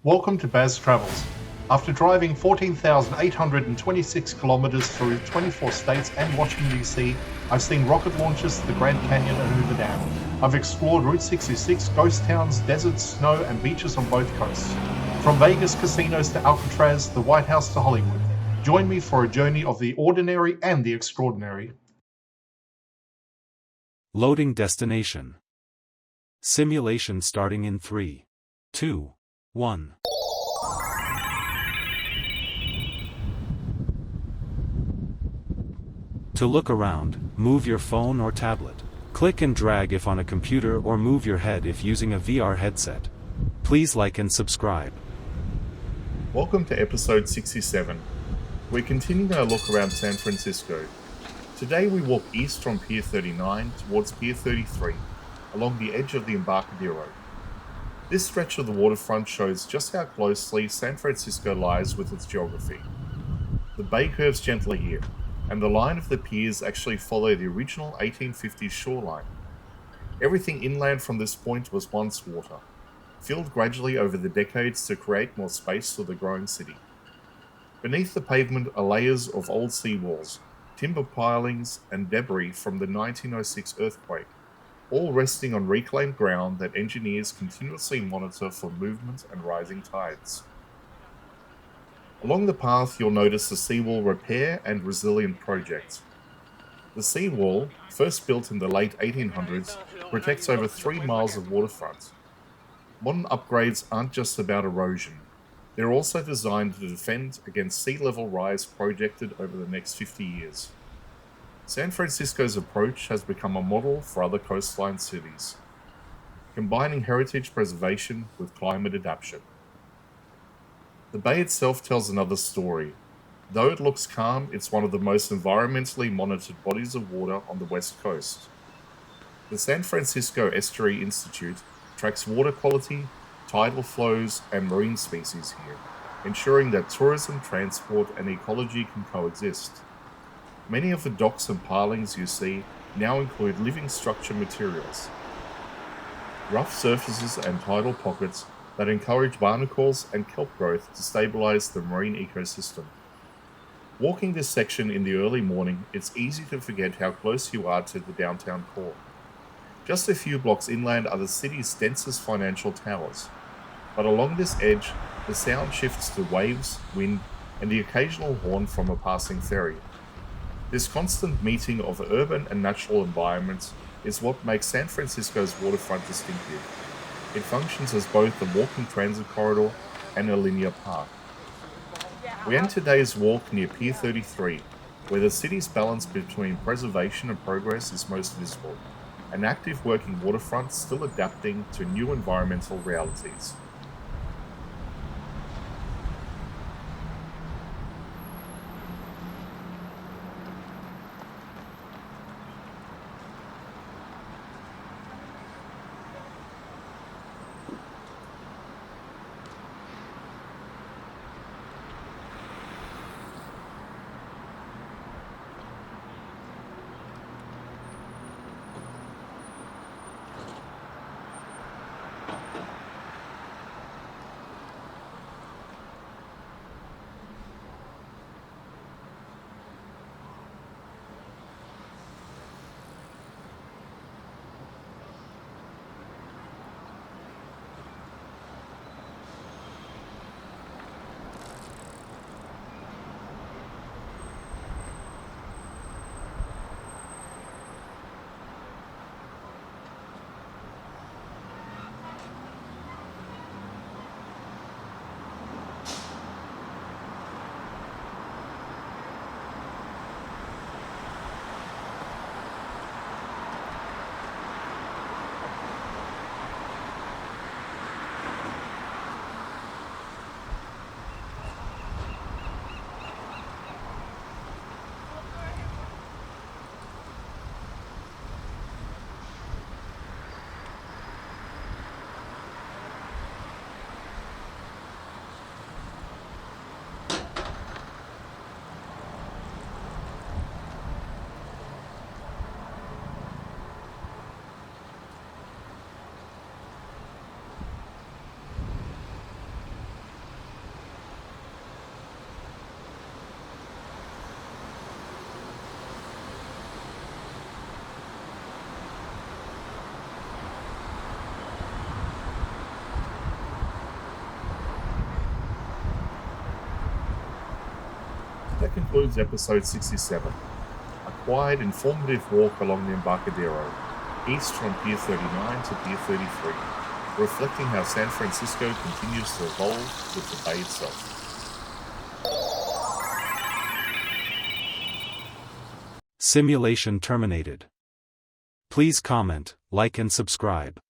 Welcome to Baz Travels. After driving 14,826 kilometers through 24 states and Washington, D.C., I've seen rocket launches to the Grand Canyon and Hoover Dam. I've explored Route 66, ghost towns, deserts, snow, and beaches on both coasts. From Vegas casinos to Alcatraz, the White House to Hollywood. Join me for a journey of the ordinary and the extraordinary. Loading destination. Simulation starting in 3, 2, 1. To look around, move your phone or tablet. Click and drag if on a computer or move your head if using a VR headset. Please like and subscribe. Welcome to episode 67. We're continuing our look around San Francisco. Today we walk east from Pier 39 towards Pier 33, along the edge of the Embarcadero. This stretch of the waterfront shows just how closely San Francisco lies with its geography. The bay curves gently here, and the line of the piers actually follow the original 1850s shoreline. Everything inland from this point was once water, filled gradually over the decades to create more space for the growing city. Beneath the pavement are layers of old seawalls, timber pilings, and debris from the 1906 earthquake, all resting on reclaimed ground that engineers continuously monitor for movement and rising tides. Along the path, you'll notice the seawall repair and resilient project. The seawall, first built in the late 1800s, protects over 3 miles of waterfront. Modern upgrades aren't just about erosion. They're also designed to defend against sea level rise projected over the next 50 years. San Francisco's approach has become a model for other coastline cities, combining heritage preservation with climate adaptation. The bay itself tells another story. Though it looks calm, it's one of the most environmentally monitored bodies of water on the West Coast. The San Francisco Estuary Institute tracks water quality, tidal flows, and marine species here, ensuring that tourism, transport, and ecology can coexist. Many of the docks and pilings you see now include living structure materials, rough surfaces and tidal pockets that encourage barnacles and kelp growth to stabilize the marine ecosystem. Walking this section in the early morning, it's easy to forget how close you are to the downtown core. Just a few blocks inland are the city's densest financial towers, but along this edge, the sound shifts to waves, wind, and the occasional horn from a passing ferry. This constant meeting of urban and natural environments is what makes San Francisco's waterfront distinctive. It functions as both a walking transit corridor and a linear park. We end today's walk near Pier 33, where the city's balance between preservation and progress is most visible, an active working waterfront still adapting to new environmental realities. concludes episode 67, a quiet, informative walk along the Embarcadero, east from Pier 39 to Pier 33, reflecting how San Francisco continues to evolve with the bay itself. Simulation terminated. Please comment, like and subscribe.